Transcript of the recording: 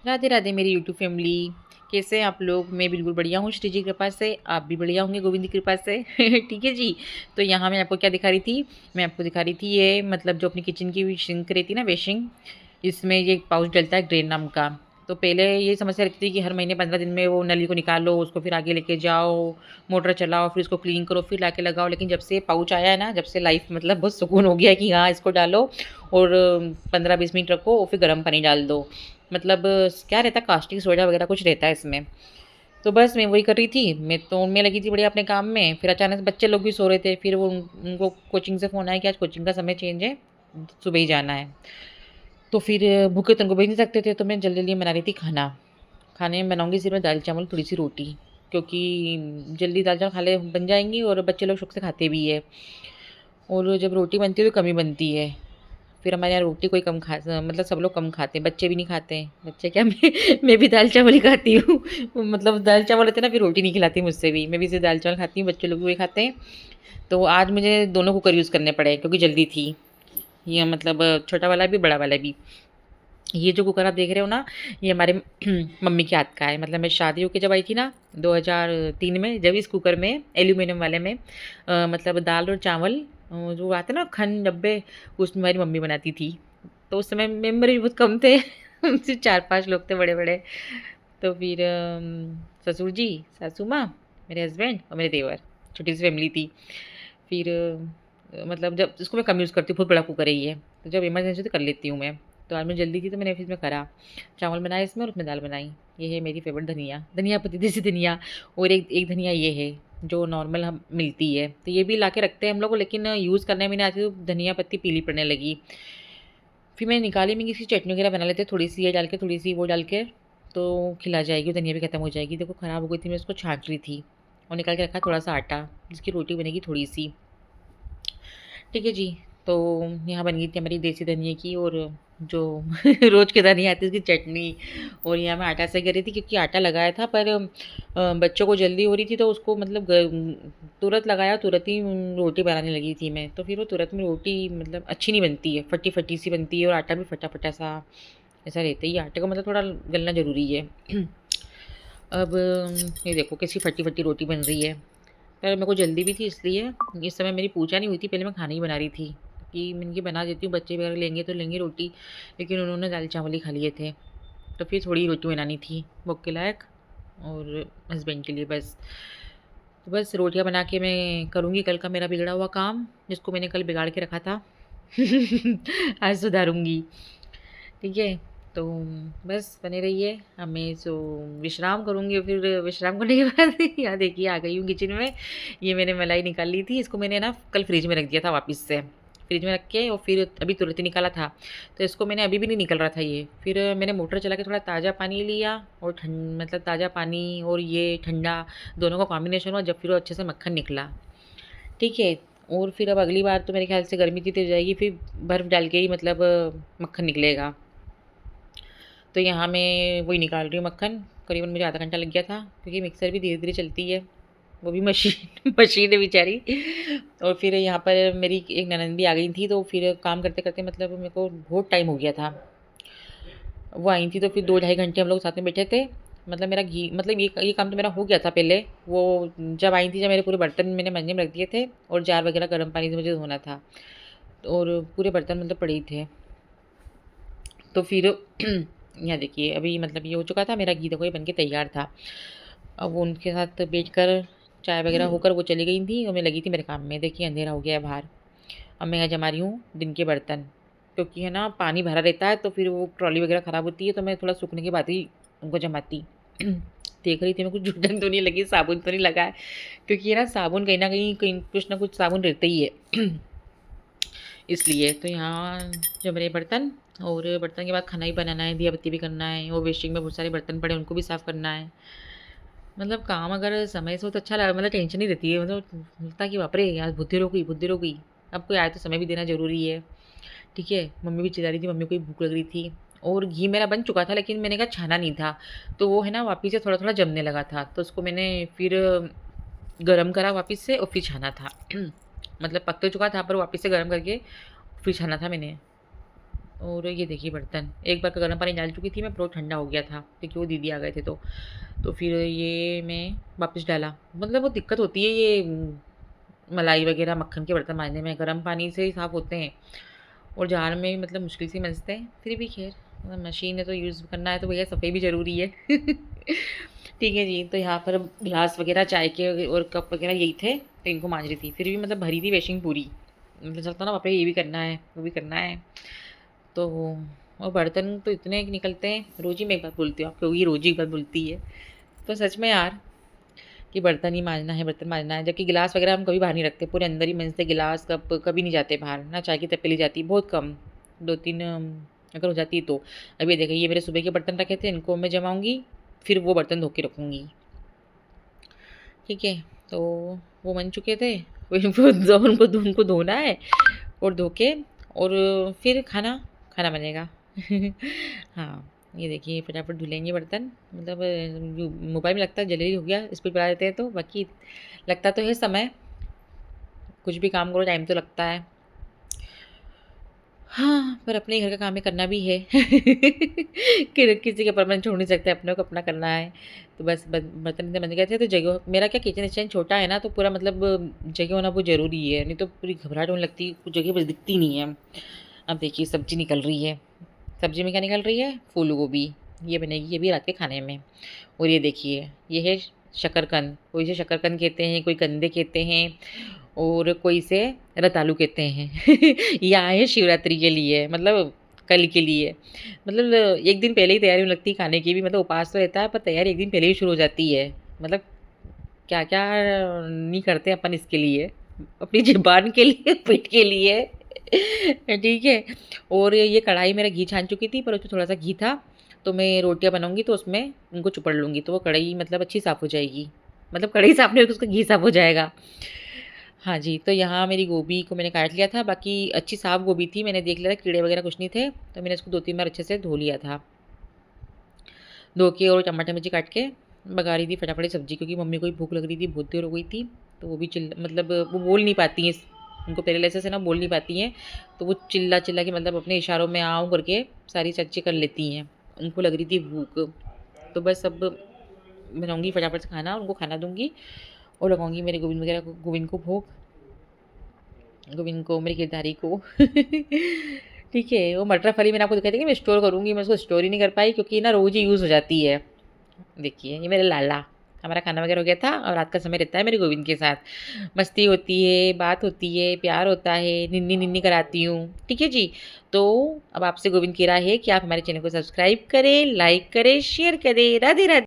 राधे राधे मेरी YouTube family. कैसे हैं आप लोग? मैं बिल्कुल बढ़िया हूँ श्री जी की कृपा से। आप भी बढ़िया होंगे गोविंद की कृपा से। ठीक है जी। तो यहाँ मैं आपको क्या दिखा रही थी? मैं आपको दिखा रही थी ये मतलब जो अपनी किचन की सिंक रहती है ना, वेशिंग, इसमें ये एक पाउच डलता है ड्रेन नाम का। तो पहले ये समस्या रहती थी कि हर महीने 15 दिन में वो नली को निकालो, उसको फिर आगे लेके जाओ, मोटर चलाओ, फिर उसको क्लीन करो, फिर लाके लगाओ। लेकिन जब से पाउच आया है ना, जब से लाइफ मतलब बहुत सुकून हो गया है कि हाँ इसको डालो और 15-20 मिनट रखो और फिर गर्म पानी डाल दो। मतलब क्या रहता है, कास्टिक सोडा वगैरह कुछ रहता है इसमें। तो बस मैं वही कर रही थी। मैं लगी थी बढ़िया अपने काम में। फिर अचानक से बच्चे लोग भी सो रहे थे। फिर वो उनको कोचिंग से फ़ोन आया कि आज कोचिंग का समय चेंज है, सुबह ही जाना है। तो फिर भूखे तो उनको भेज नहीं सकते थे, तो मैं जल्दी जल्दी बना रही थी खाना। खाने में बनाऊंगी सिर्फ मैं दाल चावल, थोड़ी सी रोटी, क्योंकि जल्दी दाल चावल खा ले बन जाएंगी और बच्चे लोग शौक से खाते भी है। और जब रोटी बनती है तो कम ही बनती है। फिर हमारे यहाँ रोटी कोई कम खा मतलब सब लोग कम खाते हैं, बच्चे भी नहीं खाते हैं। बच्चे क्या, मैं भी दाल चावल ही खाती हूँ। मतलब दाल चावल रहते हैं ना, फिर रोटी नहीं खिलाती मुझसे भी। मैं भी सिर्फ दाल चावल खाती हूँ, बच्चे लोग भी वही खाते हैं। तो आज मुझे दोनों कुकर यूज़ करने पड़े क्योंकि जल्दी थी। ये मतलब छोटा वाला भी बड़ा वाला भी। ये जो कुकर आप देख रहे हो ना, ये हमारे मम्मी के हाथ का है। मतलब मैं शादी होके जब आई थी ना 2003 में, जब इस कुकर में एल्यूमिनियम वाले में मतलब दाल और चावल जो आते ना खन डब्बे, उसमें हमारी मम्मी बनाती थी। तो उस समय मेम्बर भी बहुत कम थे। सिर्फ 4-5 लोग थे बड़े बड़े। तो फिर ससुर जी, सासू माँ, मेरे हस्बैंड और मेरे देवर, छोटी सी फैमिली थी। फिर मतलब जब इसको मैं कम यूज़ करती हूँ, बहुत बड़ा कुकर है ये। तो जब इमरजेंसी तो कर लेती हूँ मैं। तो आज मैं जल्दी थी तो मैंने फिर में करा, चावल बनाए इसमें और उसमें दाल बनाई। ये है मेरी फेवरेट धनिया, धनिया पत्ती, देसी धनिया। और एक एक धनिया ये है जो नॉर्मल हम मिलती है, तो ये भी ला के रखते हैं हम लोग, लेकिन यूज़ करने में नहीं आती, तो धनिया पत्ती पीली पड़ने लगी। फिर मैंने निकाली, मैं किसी चटनी वगैरह बना लेते, थोड़ी सी ये डाल के, थोड़ी सी वो डाल के, तो खिला जाएगी, धनिया भी खत्म हो जाएगी। देखो ख़राब हो गई थी, मैं उसको छाँट रही थी और निकाल के रखा थोड़ा सा आटा, जिसकी रोटी बनेगी थोड़ी सी। ठीक है जी। तो यहाँ बन गई थी हमारी देसी धनिया की और जो रोज़ की धनिया आती है उसकी चटनी। और यहाँ मैं आटा से कर रही थी क्योंकि आटा लगाया था, पर बच्चों को जल्दी हो रही थी तो उसको मतलब तुरंत लगाया, तुरंत ही रोटी बनाने लगी थी मैं। तो फिर वो तुरंत में रोटी मतलब अच्छी नहीं बनती है, फटी फटी सी बनती है और आटा भी फटा फटा सा ऐसा रहता है। ये आटे को मतलब थोड़ा गलना ज़रूरी है। अब ये देखो कैसी फटी फटी रोटी बन रही है। पर मेरे को जल्दी भी थी, इसलिए इस समय मेरी पूजा नहीं हुई थी, पहले मैं खाना ही बना रही थी कि मैंने कि बना देती हूँ, बच्चे वगैरह लेंगे तो लेंगे रोटी। लेकिन उन्होंने दाल चावल ही खा लिए थे। तो फिर थोड़ी रोटी बनानी थी भूख के लायक और हस्बैंड के लिए बस। तो बस रोटियां बना के मैं करूँगी कल का मेरा बिगड़ा हुआ काम, जिसको मैंने कल बिगाड़ के रखा था। आज सुधारूँगी। ठीक है। तो बस बने रहिए। अब मैं सो विश्राम करूँगी और फिर विश्राम करने के बाद यहाँ देखिए आ गई हूँ किचन में। ये मैंने मलाई निकाल ली थी, इसको मैंने ना कल फ्रिज में रख दिया था वापस से। फ्रिज में रख के और फिर अभी तुरंत ही निकाला था। तो इसको मैंने अभी भी नहीं निकल रहा था ये। फिर मैंने मोटर चला के थोड़ा ताज़ा पानी लिया और ठंड मतलब ताज़ा पानी और ये ठंडा दोनों का कॉम्बिनेशन हुआ, जब फिर वो अच्छे से मक्खन निकला। ठीक है। और फिर अब अगली बार तो मेरे ख्याल से गर्मी इतनी तेज जाएगी, फिर बर्फ़ डाल के ही मतलब मक्खन निकलेगा। तो यहाँ मैं वही निकाल रही हूँ मक्खन। करीबन मुझे आधा घंटा लग गया था क्योंकि मिक्सर भी धीरे धीरे चलती है, वो भी मशीन मशीन है बेचारी। और फिर यहाँ पर मेरी एक ननंद भी आ गई थी, तो फिर काम करते करते मतलब मेरे को बहुत टाइम हो गया था। वो आई थी तो फिर 2-2.5 घंटे हम लोग साथ में बैठे थे। मतलब मेरा घी मतलब ये काम तो मेरा हो गया था पहले। वो जब आई थी, जब मेरे पूरे बर्तन मैंने मंजने में रख दिए थे और जार वगैरह गर्म पानी से मुझे धोना था, और पूरे बर्तन मतलब पड़े ही थे। तो फिर यहाँ देखिए अभी मतलब ये हो चुका था, मेरा घी देखो ये बन के तैयार था। अब वो उनके साथ बैठकर चाय वगैरह होकर वो चली गई थी और मैं लगी थी मेरे काम में। देखिए अंधेरा हो गया है बाहर। अब मैं यहाँ जमा रही हूँ दिन के बर्तन, क्योंकि है ना पानी भरा रहता है तो फिर वो ट्रॉली वगैरह ख़राब होती है, तो मैं थोड़ा सूखने के बाद ही उनको जमाती। देख रही थी मैं कुछ जुटन तो नहीं लगी, साबुन तो नहीं लगा है, क्योंकि ये ना साबुन कहीं कहीं कुछ ना कुछ साबुन रहता ही है। इसलिए तो यहाँ जो मेरे बर्तन, और बर्तन के बाद खाना ही बनाना है, दिया बत्ती भी करना है, और वेस्टिंग में बहुत सारे बर्तन पड़े उनको भी साफ़ करना है। मतलब काम अगर समय से हो तो अच्छा लगा, मतलब टेंशन नहीं रहती है। मतलब लगता है कि बाप रे यार बुद्धि रो गई, बुद्धि रो गई। अब कोई आए तो समय भी देना ज़रूरी है। ठीक है। मम्मी भी चिल्ला रही थी, मम्मी को भी भूख लग रही थी। और घी मेरा बन चुका था, लेकिन मैंने कहा छाना नहीं था, तो वो है ना वापस से थोड़ा थोड़ा जमने लगा था, तो उसको मैंने फिर गरम करा वापस से और फिर छाना था। मतलब पक तो चुका था पर वापस से गरम करके फिर छाना था मैंने। और ये देखिए बर्तन, एक बार का गर्म पानी डाल चुकी थी मैं, पर वो ठंडा हो गया था क्योंकि वो दीदी आ गए थे तो फिर ये मैं वापस डाला। मतलब वो दिक्कत होती है ये मलाई वगैरह मक्खन के बर्तन मांजने में, गर्म पानी से ही साफ़ होते हैं और जार में मतलब मुश्किल से मंजते हैं। फिर भी खैर मशीन है तो यूज़ करना है तो भैया सफ़ाई भी ज़रूरी है। ठीक है जी, तो यहाँ पर गिलास वगैरह चाय के और कप वगैरह यही थे, तो इनको मांज रही थी। फिर भी मतलब भरी थी बेसिन पूरी, मतलब चलता ना बाप रे, ये भी करना है वो भी करना है। तो और बर्तन तो इतने निकलते हैं, रोज़ ही मैं एक बात बोलती हूँ आपको, ये रोज़ ही एक बात बोलती है। तो सच में यार कि बर्तन ही मांजना है, बर्तन मांजना है, जबकि गिलास वगैरह हम कभी बाहर नहीं रखते, पूरे अंदर ही मंजते, गिलास कप कभी नहीं जाते बाहर ना। चाय की तपेली जाती है बहुत कम, 2-3 अगर हो जाती है तो। अभी ये देखिए, ये मेरे सुबह के बर्तन रखे थे, इनको मैं जमाऊँगी, फिर वो बर्तन धो के रखूँगी। ठीक है, तो वो बन चुके थे, उनको धोना है और धो के और फिर खाना खाना बनेगा। हाँ, ये देखिए फटाफट धुलेंगे बर्तन, मतलब मोबाइल में लगता है जल्दी हो गया, स्पीड बढ़ा देते हैं तो बाकी लगता तो है समय, कुछ भी काम करो टाइम तो लगता है। हाँ, पर अपने घर का काम है, करना भी है। कि किसी के ऊपर अपन छोड़ नहीं सकते, अपने को अपना करना है। तो बस बर्तन इतने बन गए थे, तो जगह मेरा क्या किचन स्टैंड छोटा है ना, तो पूरा मतलब जगह होना बहुत ज़रूरी है, नहीं तो पूरी घबराहट होने लगती है, कुछ जगह बस दिखती नहीं है। अब देखिए सब्ज़ी निकल रही है, सब्ज़ी में क्या निकल रही है? फूल गोभी, ये बनेगी ये भी रात के खाने में। और ये देखिए, ये है शकरकंद, कोई इसे शकरकंद कहते हैं, कोई कंदे कहते हैं और कोई इसे रतालू कहते हैं। ये आए हैं शिवरात्रि के लिए, मतलब कल के लिए। मतलब 1 दिन पहले ही तैयारी होने लगती है खाने की भी, मतलब उपवास तो रहता है पर तैयारी 1 दिन पहले ही शुरू हो जाती है। मतलब क्या-क्या नहीं करते अपन इसके लिए, अपनी ज़ुबान के लिए, पेट के लिए। ठीक है, और ये कढ़ाई मेरा घी छान चुकी थी, पर उसमें थोड़ा-सा घी था, तो मैं रोटियाँ बनाऊँगी तो उसमें उनको चुपड़ लूँगी, तो वो कढ़ाई मतलब अच्छी साफ़ हो जाएगी। मतलब कढ़ाई साफ़ नहीं होगी, उसका घी साफ़ हो जाएगा। हाँ जी, तो यहाँ मेरी गोभी को मैंने काट लिया था, बाकी अच्छी साफ़ गोभी थी, मैंने देख लिया था कीड़े वगैरह कुछ नहीं थे, तो मैंने इसको 2-3 बार अच्छे से धो लिया था। धो के और टमाटर मिर्ची काट के बघा रही थी फटाफट सब्ज़ी, क्योंकि मम्मी को भी भूख लग रही थी, बहुत देर हो गई थी, तो वो भी मतलब वो बोल नहीं पाती हैं, उनको पैरालिसिस है ना, बोल नहीं पाती हैं, तो वो चिल्ला-चिल्ला के मतलब अपने इशारों में आऊँ करके सारी चीज़ें कर लेती हैं। उनको लग रही थी भूख, तो बस अब बनाऊँगी फटाफट से खाना, उनको खाना दूँगी और लगाऊँगी मेरे गोविंद को भोग, गोविंद को, मेरी गिरधारी को। ठीक है, वो मटर फली मैंने आपको दिखाई थी कि मैं स्टोर करूँगी, मैं उसको स्टोर ही नहीं कर पाई क्योंकि ना रोज़ ही यूज़ हो जाती है। देखिए, ये मेरा लाला, हमारा खाना वगैरह हो गया था और रात का समय रहता है मेरे गोविंद के साथ। मस्ती होती है, बात होती है, प्यार होता है, निन्नी-निन्नी कराती हूँ। ठीक है जी? तो अब आपसे गोविंद कह रहा है कि आप हमारे चैनल को सब्सक्राइब करें, लाइक करें, शेयर करें। राधे राधे।